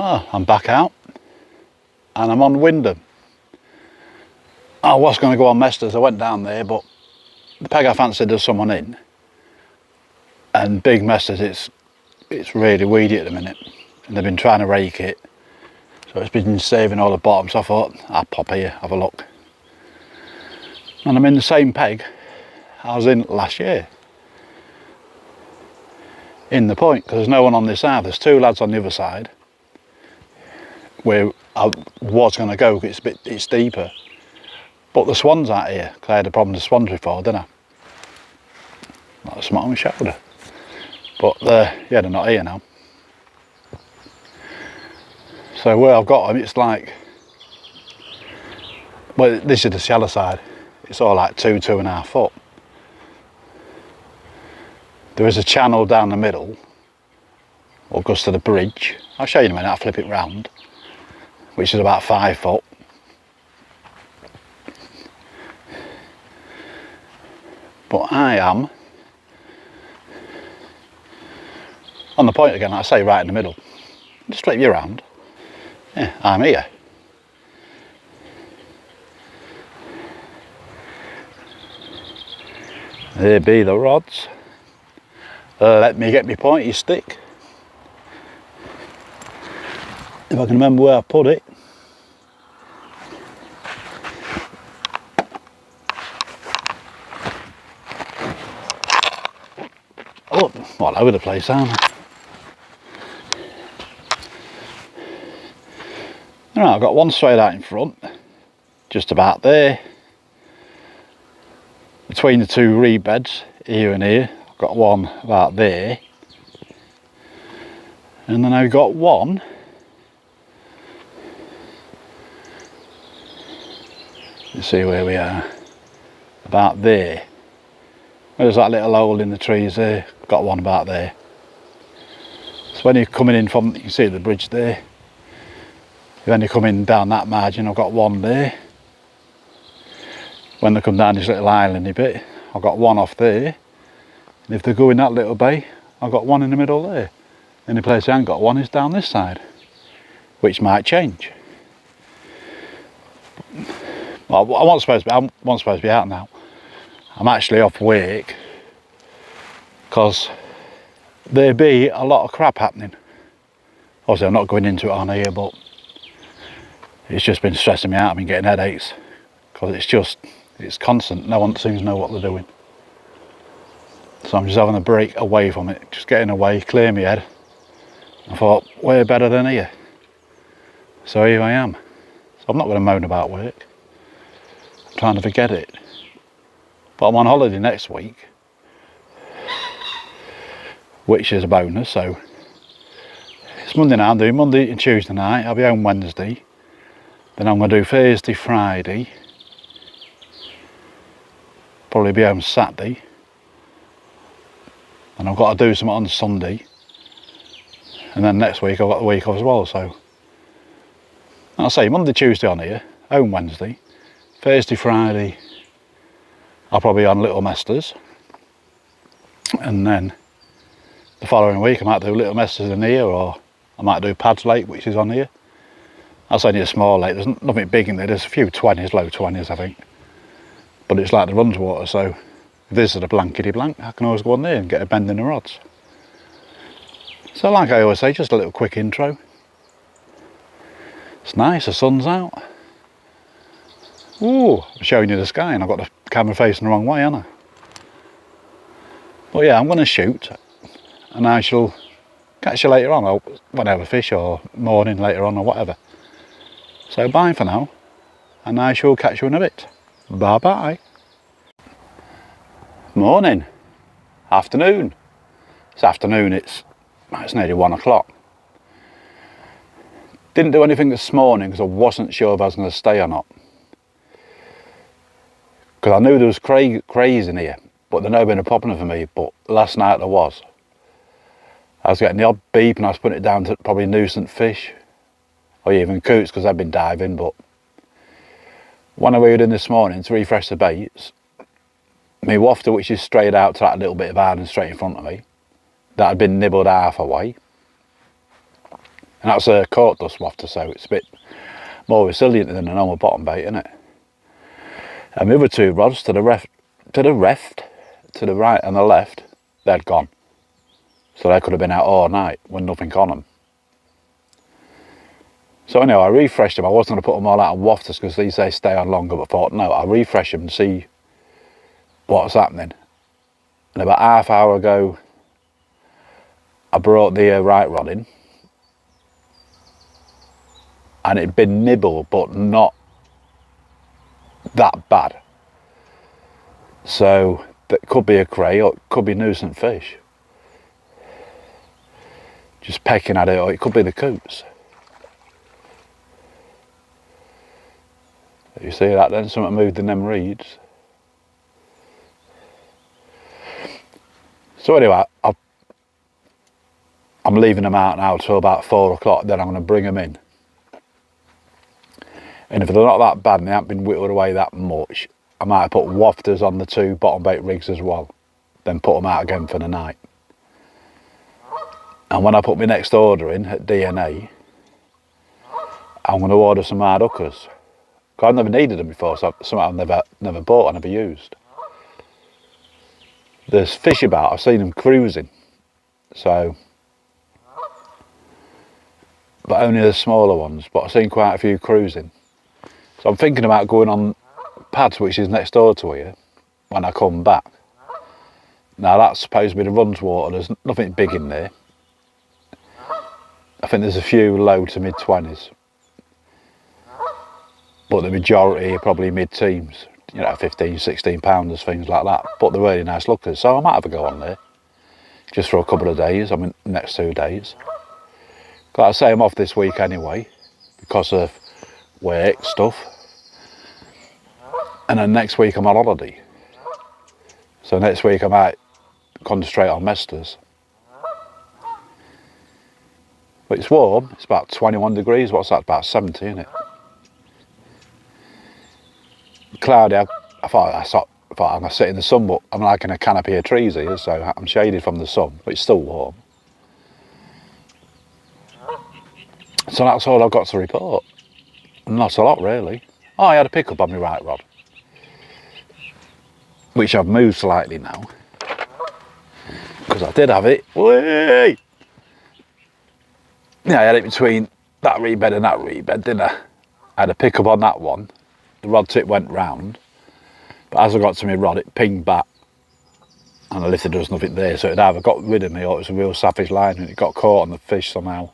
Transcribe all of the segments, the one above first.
Oh, I'm back out and I'm on Wyndham. I was going to go on Mesters. I went down there, but the peg I fancied there's someone in, and big Mesters, it's really weedy at the minute, and they've been trying to rake it, so it's been saving all the bottom. So I thought I'll pop here, have a look, and I'm in the same peg I was in last year, in the point, because there's no one on this side. There's two lads on the other side where I was going to go, because it's deeper, but the swans aren't here, because I had a problem with the swans before, didn't I? That's something on my shoulder, but yeah, they're not here now. So where I've got them, it's like, well, this is the shallow side, it's all like 2.5 foot. There is a channel down the middle, or goes to the bridge. I'll show you in a minute. I'll flip it round, which is about 5 foot. But I am on the point again, like I say, right in the middle. Just flip you around. Yeah, I'm here. There be the rods. Let me get my pointy stick. If I can remember where I put it. Oh, all over the place, aren't I? Alright, I've got one straight out in front, just about there. Between the two reed beds, here and here, I've got one about there. And then I've got one you see where we are, about there. There's that little hole in the trees there, got one about there. So when you're coming in from, you can see the bridge there, when you're coming down that margin, I've got one there. When they come down this little islandy bit, I've got one off there. And if they go in that little bay, I've got one in the middle there. The only place I haven't got one is down this side, which might change. Well, I wasn't supposed to be out now. I'm actually off work because there be a lot of crap happening. Obviously I'm not going into it on here, but it's just been stressing me out. I've been getting headaches because it's constant. No one seems to know what they're doing. So I'm just having a break away from it, just getting away, clear my head. I thought, where better than here? So here I am. So I'm not going to moan about work. I'm trying to forget it. But I'm on holiday next week, which is a bonus. So it's Monday now. I'm doing Monday and Tuesday night. I'll be home Wednesday. Then I'm going to do Thursday, Friday. Probably be home Saturday. And I've got to do something on Sunday. And then next week I've got the week off as well. So I'll say Monday, Tuesday on here, home Wednesday. Thursday, Friday, I'll probably be on Little Mesters. And then the following week I might do Little Mesters in here, or I might do Pads Lake, which is on here. That's only a small lake, there's nothing big in there, there's a few 20s, low 20s I think. But it's like the runs water, so if this is a blankety blank, I can always go on there and get a bend in the rods. So like I always say, just a little quick intro. It's nice, the sun's out. Ooh, I'm showing you the sky and I've got the camera facing the wrong way, haven't I? But yeah, I'm going to shoot and I shall catch you later on, or when I have a fish, or morning later on, or whatever. So bye for now, and I shall catch you in a bit. Bye bye. Morning, afternoon. It's afternoon, it's nearly 1 o'clock. Didn't do anything this morning because I wasn't sure if I was going to stay or not. Because I knew there was crays in here, but they've never been a problem for me. But last night there was. I was getting the odd beep and I was putting it down to probably nuisance fish, or even coots because I've been diving. But when I weighed in this morning to refresh the baits, my wafter, which is straight out to that little bit of island straight in front of me, that had been nibbled half away. And that's a court dust wafter, so it's a bit more resilient than a normal bottom bait, isn't it? And the other two rods to the right and the left, they'd gone. So they could have been out all night with nothing on them. So anyway, I refreshed them. I wasn't going to put them all out on wafters because these days stay on longer, but I thought, no, I'll refresh them and see what's happening. And about half hour ago, I brought the right rod in. And it'd been nibbled, but not that bad. So that could be a cray or it could be nuisance fish. Just pecking at it, or it could be the coots. You see that then? Something moved in them reeds. So anyway, I'm leaving them out now till about 4 o'clock, then I'm going to bring them in. And if they're not that bad and they haven't been whittled away that much, I might put wafters on the 2 bottom bait rigs as well, then put them out again for the night. And when I put my next order in at DNA, I'm going to order some hard hookers. I've never needed them before, so something I've never bought and never used. There's fish about, I've seen them cruising, so, but only the smaller ones, but I've seen quite a few cruising. So I'm thinking about going on pads, which is next door to here, when I come back. Now that's supposed to be the runs water, there's nothing big in there. I think there's a few low to mid-20s. But the majority are probably mid-teams, you know, 15, 16 pounders, things like that. But they're really nice lookers, so I might have a go on there. Just for a couple of days, I mean, next 2 days. Like I say, I'm off this week anyway, because of work stuff. And then next week I'm on holiday. So next week I might concentrate on mesters. But it's warm, it's about 21 degrees, what's that, about 70, isn't it? Cloudy, I thought I'm going to sit in the sun, but I'm like in a canopy of trees here, so I'm shaded from the sun, but it's still warm. So that's all I've got to report. Not a lot really. Oh, I had a pickup on my right rod, which I've moved slightly now, because I did have it. Whee! Yeah, I had it between that reed bed and that reed bed, didn't I? I had a pickup on that one. The rod tip went round, but as I got to my rod, it pinged back, and I lifted, there was nothing there, so it either got rid of me or it was a real savage line, and it got caught on the fish somehow.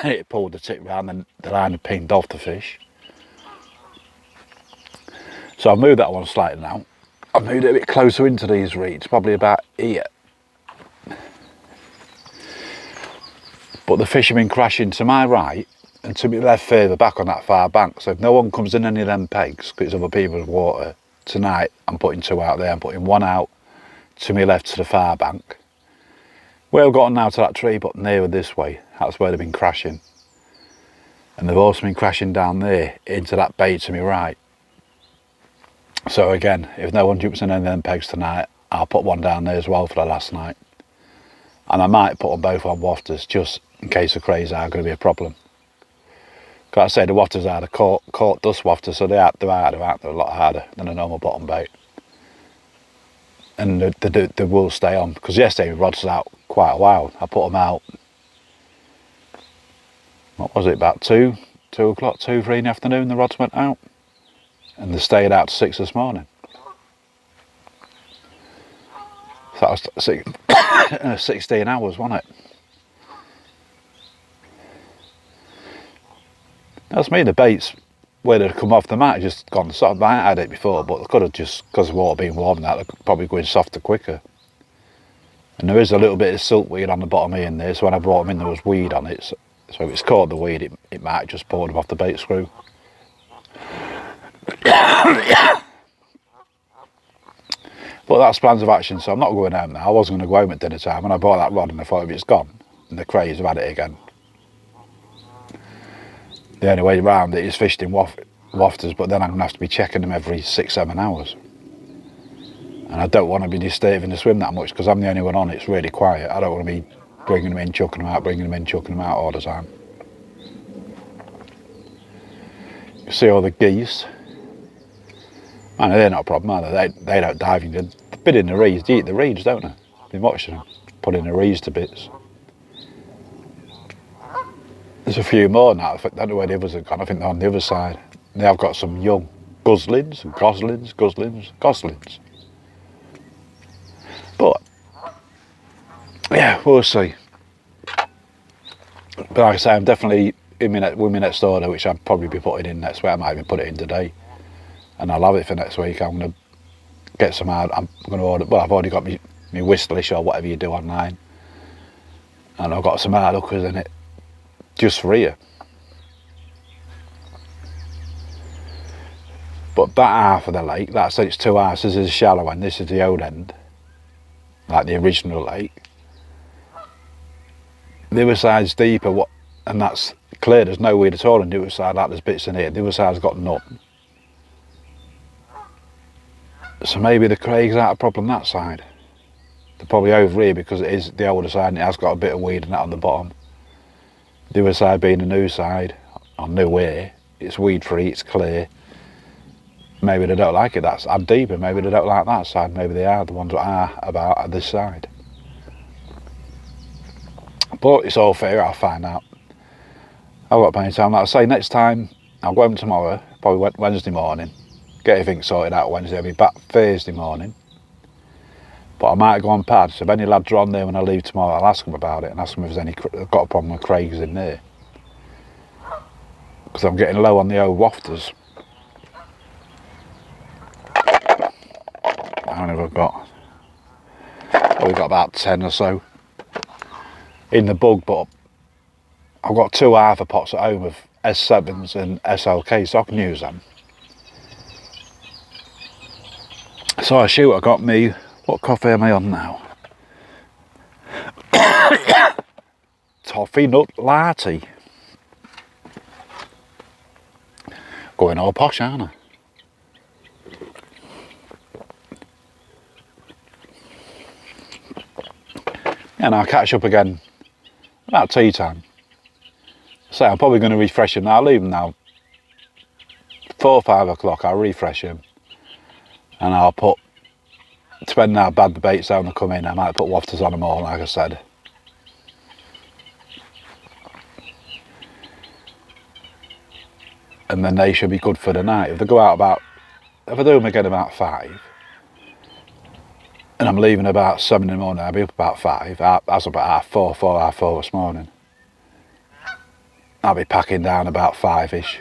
It pulled the tip round, and the line had pinged off the fish. So I've moved that one slightly now. I've moved it a bit closer into these reeds, probably about here. But the fish have been crashing to my right and to my left further back on that far bank. So if no one comes in any of them pegs, because it's other people's water, tonight I'm putting 2 out there. I'm putting 1 out to my left to the far bank. Well, I've gotten now to that tree, but nearer this way. That's where they've been crashing. And they've also been crashing down there into that bay to my right. So again, if no one jumps in any of them pegs tonight, I'll put 1 down there as well for the last night. And I might put them both on wafters, just in case the crays are going to be a problem. Like I say, the wafters are the court dust wafters, so they're harder, aren't they? A lot harder than a normal bottom bait. And they will stay on, because yesterday we rods out quite a while. I put them out, what was it, about 2 o'clock, 2, 3 in the afternoon, the rods went out. And they stayed out to 6 this morning. So that was 16 hours, wasn't it? That's me, the baits, where they'd come off the mat, just gone soft. I had it before, but they could have just, because the water being warm, that they're probably going softer quicker. And there is a little bit of siltweed on the bottom here and there, so when I brought them in there was weed on it. So if it's caught the weed, it might just pour them off the bait screw. But that's plans of action, so I'm not going home now. I wasn't going to go home at dinner time, and I bought that rod and I thought if it's gone, and the crays have had it again. The only way around it is fished in wafters, but then I'm going to have to be checking them every 6-7 hours. And I don't want to be disturbing the swim that much, because I'm the only one on it, it's really quiet. I don't want to be bringing them in, chucking them out, bringing them in, chucking them out all the time. You see all the geese. Man, they're not a problem, are they? They don't dive in. They bit in the reeds. They eat the reeds, don't they? I've been watching them, putting the reeds to bits. There's a few more now. I don't know where the others have gone. I think they're on the other side. They have got some young goslings. But, yeah, we'll see. But like I say, I'm definitely with my next order, which I'll probably be putting in next week. I might even put it in today. And I'll have it for next week. I'm going to get some out. I'm going to order, well, I've already got my Whistlish or whatever you do online. And I've got some hard hookers in it, just for here. But that half of the lake, that's it's two halves. This is a shallow end, this is the old end, like the original lake. The other side's deeper, and that's clear, there's no weed at all on the other side, like there's bits in here. The other side's got none. So maybe the Craig's out a problem that side. They're probably over here because it is the older side and it has got a bit of weed and that on the bottom. The other side being the new side, or new here, it's weed free, it's clear. Maybe they don't like it that's deeper, maybe they don't like that side, maybe they are the ones that are about at this side. But it's all fair, I'll find out. I've got plenty of time. Like I say, next time, I'll go home tomorrow, probably Wednesday morning, get everything sorted out Wednesday, I'll be back Thursday morning. But I might go on pad, so if any lads are on there when I leave tomorrow, I'll ask them about it and ask them if there's got a problem with Craig's in there. Because I'm getting low on the old wafters. How many have I got? Well, we've got about 10 or so in the bug, but I've got two half pots at home of S7s and SLK, so I can use them. So I shoot, I got me, what coffee am I on now? Toffee nut latte. Going all posh, aren't I? And I'll catch up again about tea time. So I'm probably going to refresh them now. I'll leave them now. 4 or 5 o'clock, I'll refresh them. And I'll put, depending how bad the baits are when they come in, I might put wafters on them all, like I said. And then they should be good for the night. If they go out about, if I do them again about 5, and I'm leaving about 7 in the morning, I'll be up about 5. I was up at half 4 this morning. I'll be packing down about 5-ish.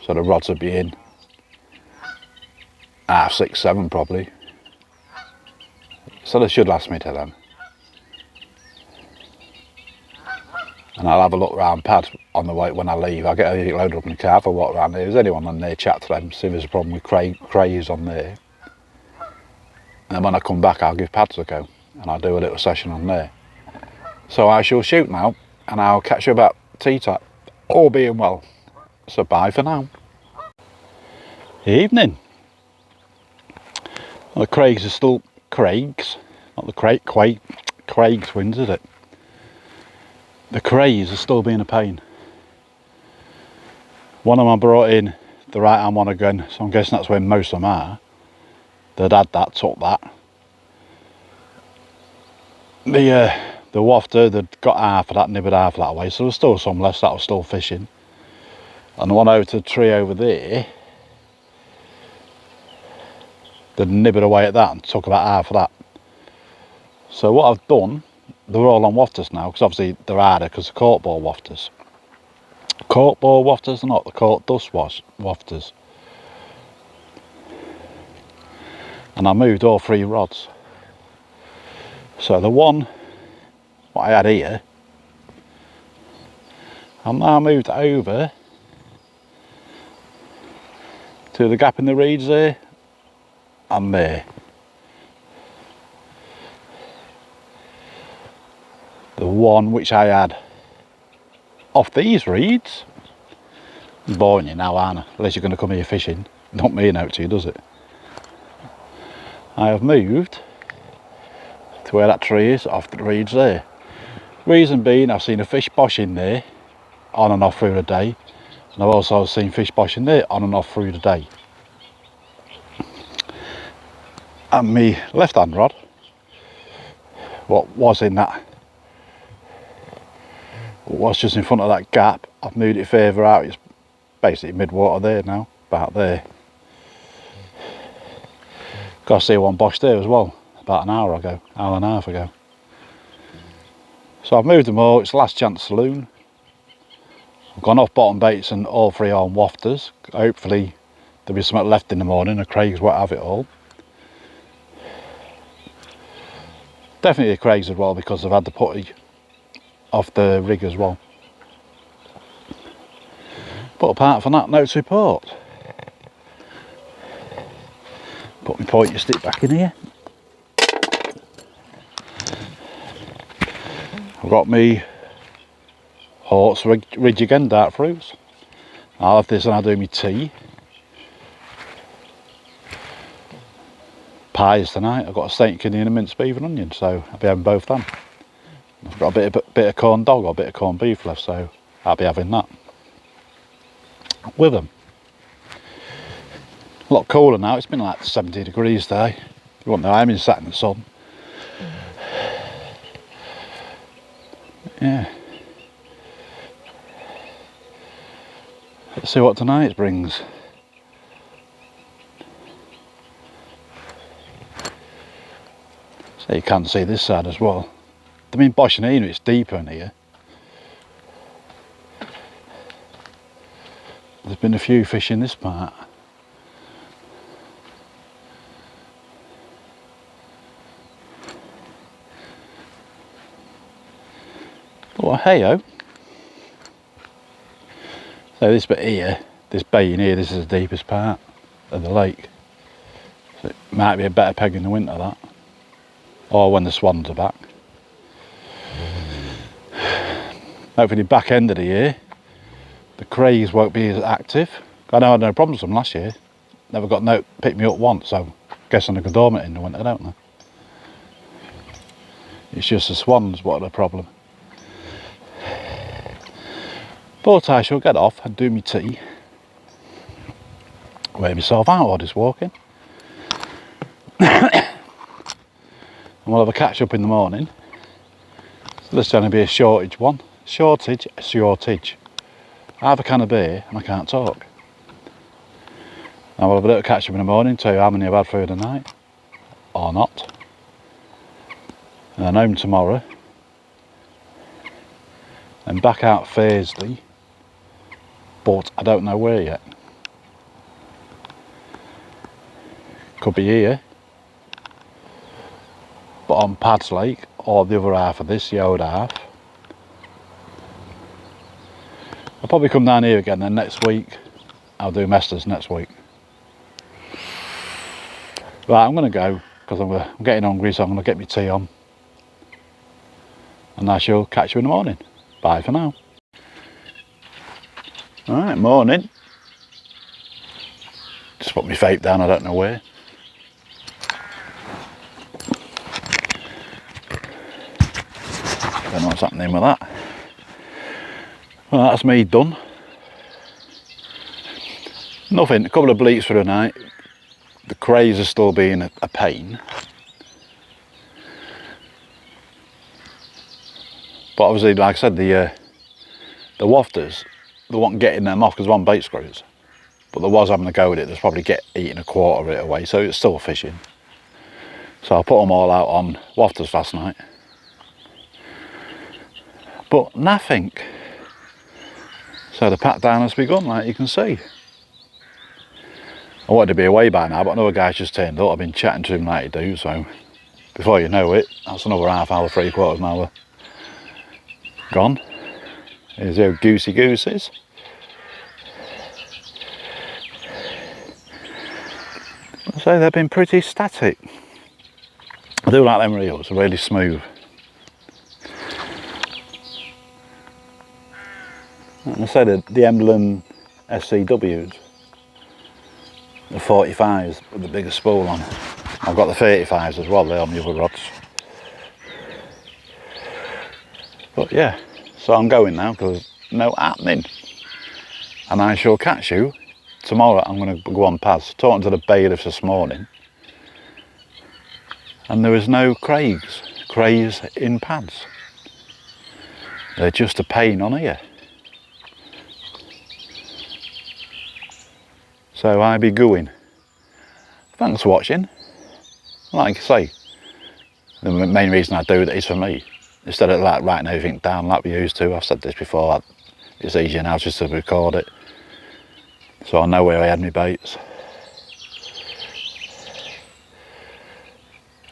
So the rods will be in. Half 6, 7 probably. So they should last me till then. And I'll have a look round pad on the way when I leave. I'll get everything loaded up in the car if I walk around there. If there's anyone on there, chat to them, see if there's a problem with crays on there. And then when I come back, I'll give pads a go and I'll do a little session on there. So I shall shoot now and I'll catch you about tea time, all being well. So bye for now. Evening. Well, the Craigs are still Craigs, not the Craig's wins, is it? The Crays are still being a pain. One of them I brought in, the right hand one again, so I'm guessing that's where most of them are. They'd had that, took that. The wafter, they'd got half of that, nibbled half of that away, so there's still some left that was still fishing. And the one over to the tree over there, they'd nibbled away at that and took about half of that. So what I've done, they're all on wafters now, because obviously they're harder because they're corkball wafters. Corkball wafters are not the cork dust wafters. And I moved all 3 rods. So the one what I had here, I've now moved over to the gap in the reeds there and there. The one which I had off these reeds, I'm boring you now, aren't I? Unless you're going to come here fishing. Not me out to you, does it? I have moved to where that tree is, off the reeds there. Reason being, I've seen a fish bosh in there on and off through the day, and I've also seen fish bosh in there on and off through the day. And my left hand rod, what was in that, was just in front of that gap, I've moved it further out. It's basically mid-water there now, about there. Got to see one bosh there as well, about an hour ago, hour and a half ago. So I've moved them all. It's last chance saloon. I've gone off bottom baits and all 3 on wafters. Hopefully there'll be something left in the morning, the Craigs won't have it all. Definitely the Craigs as well, because they've had the putty off the rig as well. But apart from that, no to report. Put my pointer stick back in here. I've got me Horts ridge again, dark fruits. I'll have this and I'll do my tea. Pies tonight. I've got a steak kidney and a minced beef and onion, so I'll be having both them. I've got a bit of corned dog or a bit of corned beef left, so I'll be having that with them. A lot cooler now. It's been like 70 degrees today. You won't know, I'm sat in the sun. Yeah. Let's see what tonight brings. So you can see this side as well. I mean, boshing in, it's deeper in here. There's been a few fish in this part. Well, hey-o. So this bit here, this bay in here, this is the deepest part of the lake. So it might be a better peg in the winter, that. Or when the swans are back. Hopefully back end of the year, the Craigs won't be as active. I know I had no problems with them last year. Never got no pick me up once, so guessing they could dormant in the winter, don't they? It's just the swans what are the problem. But I shall get off and do my tea. Wear myself out while just walking. And we'll have a catch up in the morning. So this is going to be a shortage one. Shortage. I have a can of beer and I can't talk. And we'll have a little catch up in the morning, tell you how many I've had through the night. Or not. And then home tomorrow. And back out Thursday. But I don't know where yet. Could be here. But on Pads Lake, or the other half of this, the old half. I'll probably come down here again, then next week I'll do Mesters next week. Right, I'm going to go because I'm getting hungry, so I'm going to get my tea on. And I shall catch you in the morning. Bye for now. Alright, morning. Just put my vape down, I don't know where. Don't know what's happening with that. Well, that's me done. Nothing, a couple of bleats for the night. The Craigs are still being a pain. But obviously, like I said, the wafters, they weren't getting them off because they're on bait screws. But there was having a go with it, there's probably eating a quarter of it away, so it's still fishing. So I put them all out on wafters last night. But nothing. So the pat down has begun, like you can see. I wanted to be away by now, but another guy's just turned up. I've been chatting to him like he do, so before you know it, that's another half hour, 3/4 of an hour gone. Here's the old goosey gooses. So they've been pretty static. I do like them reels, they're really smooth. And I said the emblem SCWs, the 45s with the bigger spool on. I've got the 35s as well, they're on the other rods. But yeah, so I'm going now because no happening. And I shall catch you tomorrow. I'm going to go on pads. Talking to the bailiffs this morning, and there was no crays in pads. They're just a pain on here. So I be going. Thanks for watching. Like I say, the main reason I do that is for me. Instead of like writing everything down like we used to. I've said this before, it's easier now just to record it. So I know where I had my baits.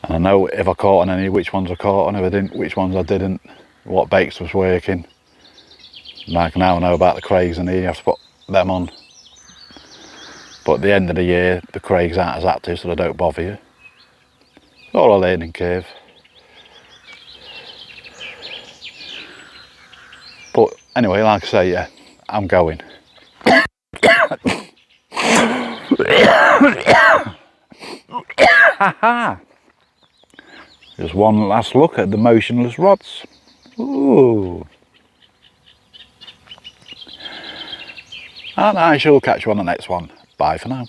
And I know if I caught on any, which ones I caught on, if I didn't, which ones I didn't, what baits was working. Like now I know about the crags and you have to put them on. But at the end of the year, the crags aren't as active, so they don't bother you. It's all a learning curve. But anyway, like I say, yeah, I'm going. Just one last look at the motionless rods. Ooh. And I shall catch you on the next one. Bye for now.